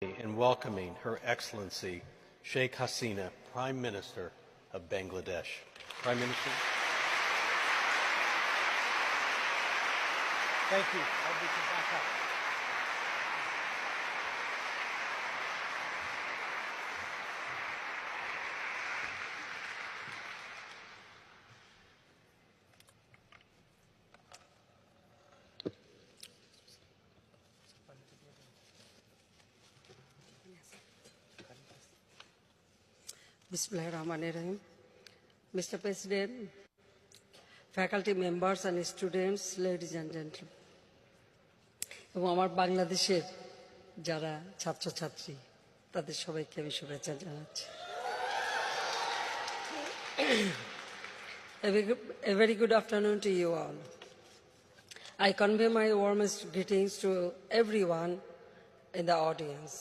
in welcoming Her Excellency Sheikh Hasina, Prime Minister of Bangladesh. Prime Minister. Thank you. I'll be back up. Bismillahirrahmanirrahim. Mr. President, faculty members and students, ladies and gentlemen, এবং আমার বাংলাদেশের যারা ছাত্রছাত্রী তাদের সবাইকে আমি শুভেচ্ছা জানাচ্ছি। A very good afternoon to you all. I convey my warmest greetings to everyone in the audience.